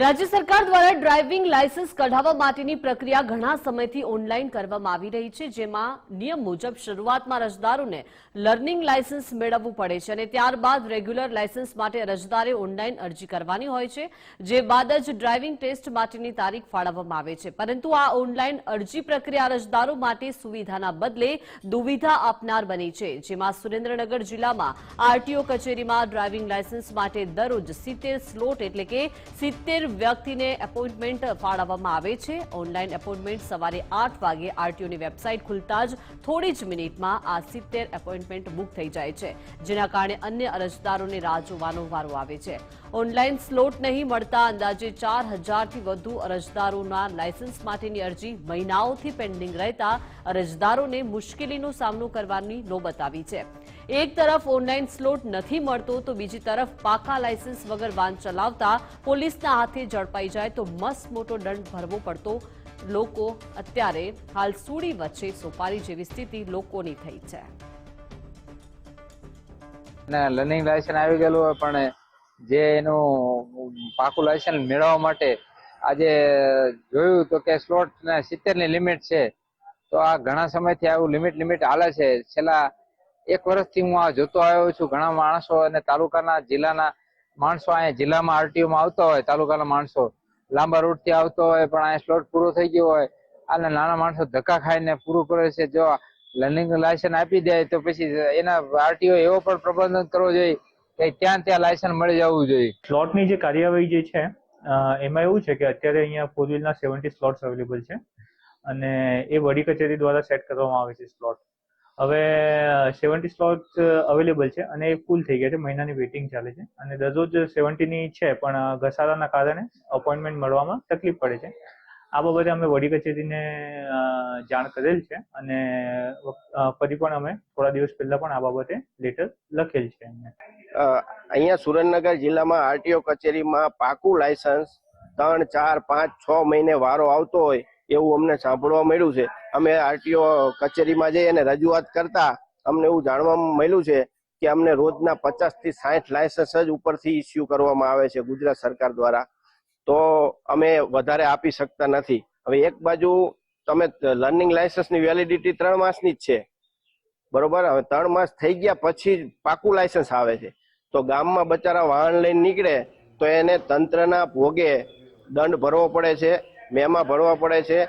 રાજ્ય સરકાર દ્વારા ડ્રાઇવિંગ લાયસન્સ કઢાવવા માટેની પ્રક્રિયા ઘણા સમયથી ઓનલાઈન કરવામાં આવી રહી છે, જેમાં નિયમ મુજબ શરૂઆતમાં અરજદારોને લર્નિંગ લાયસન્સ મેળવવું પડે છે અને ત્યારબાદ રેગ્યુલર લાયસન્સ માટે અરજદારે ઓનલાઈન અરજી કરવાની હોય છે, જે બાદ જ ડ્રાઇવિંગ ટેસ્ટ માટેની તારીખ ફાળવવામાં આવે છે. પરંતુ આ ઓનલાઈન અરજી પ્રક્રિયા અરજદારો માટે સુવિધાના બદલે દુવિધા આપનાર બની છે, જેમાં સુરેન્દ્રનગર જિલ્લામાં આરટીઓ કચેરીમાં ડ્રાઇવિંગ લાયસન્સ માટે દરરોજ 70 સ્લોટ એટલે કે 70 વ્યક્તિને એપોઇન્ટમેન્ટ ફાળવવામાં આવે છે. ઓનલાઈન એપોઇન્ટમેન્ટ સવારે 8 વાગે આરટીઓની વેબસાઇટ ખુલતા જ થોડી જ મિનિટમાં આ 70 એપોઇન્ટમેન્ટ બુક થઈ જાય છે, જેના કારણે અન્ય અરજદારોને રાહ જોવાનો વારો આવે છે. ઓનલાઈન સ્લોટ નહીં મળતા અંદાજે 4000થી વધુ અરજદારોના લાયસન્સ માટેની અરજી મહિનાઓથી પેન્ડિંગ રહેતા અરજદારોને મુશ્કેલીનો સામનો કરવાની નોબત આવી છે. એક તરફ ઓનલાઈન સ્લોટ નથી મળતો તો બીજી તરફ પાકા લાયસન્સ વગર વાહન ચલાવતા પોલીસના હાથે ઝડપાઈ જાય તો મસ્ત મોટો દંડ ભરવો પડતો લોકો અત્યારે હાલ સૂડી વચ્ચે સોપારી જેવી સ્થિતિ લોકોની થઈ છે. લર્નિંગ લાયસન્સ આવી ગયેલું હોય પણ જે એનું પાકું લાયસન્સ મેળવવા માટે આજે જોયું તો કે સ્લોટ 70 ની લિમિટ છે. તો આ ઘણા સમયથી આવું લિમિટ હાલે છે. છેલ્લા 1 વર્ષથી હું આ જોતો આવ્યો છું. ઘણા માણસો અને તાલુકાના જિલ્લાના માણસો અહીંયા જિલ્લામાં આરટીઓમાં આવતા હોય, તાલુકાના માણસો લાંબા રૂટથી આવતો હોય પણ અહીંયા સ્લોટ પૂરો થઈ ગયો હોય અને નાના માણસો ધક્કા ખાઈને પૂરું કરે છે. જો લર્નિંગ લાયસન્સ આપી દે તો પછી એના આરટીઓ એવો પણ પ્રબંધન કરવો જોઈએ કે ત્યાં લાયસન્સ મળી જવું જોઈએ. સ્લોટની જે કાર્યવાહી જે છે એમાં એવું છે કે અત્યારે અહીંયા 4 વ્હીલના 70 સ્લોટ્સ અવેલેબલ છે અને એ વડી કચેરી દ્વારા સેટ કરવામાં આવે છે સ્લોટ. હવે 70 સ્લોટ અવેલેબલ છે અને એ ફૂલ થઈ ગયા છે, મહિનાની વેઇટિંગ ચાલે છે અને દરરોજ 70ની છે પણ ઘસારાના કારણે અપોઇન્ટમેન્ટ મળવામાં તકલીફ પડે છે. આ બાબતે અમે વડી કચેરીને જાણ કરેલ છે અને ફરી પણ અમે થોડા દિવસ પહેલા પણ આ બાબતે લેટર લખેલ છે. અહીંયા સુરેન્દ્રનગર જિલ્લામાં આરટીઓ કચેરીમાં પાકું લાયસન્સ 3, 4, 5, 6 મહિને વારો આવતો હોય એવું અમને સાંભળવા મળ્યું છે. અમે આરટીઓ કચેરીમાં જઈ અને રજૂઆત કરતા અમને એવું જાણવા મળ્યું છે કે અમને રોજના 50 થી 60 લાયસન્સ જ ઉપરથી ઇસ્યુ કરવામાં આવે છે ગુજરાત સરકાર દ્વારા. તો અમે વધારે આપી શકતા નથી. હવે એક બાજુ તમે લર્નિંગ લાયસન્સની વેલિડિટી 3 માસની જ છે, બરોબર. હવે 3 માસ થઈ ગયા પછી પાકું લાયસન્સ આવે છે તો ગામમાં બચારા વાહન લઈને નીકળે તો એને તંત્રના ભોગે દંડ ભરવો પડે છે, મેમાં ભરવા પડે છે.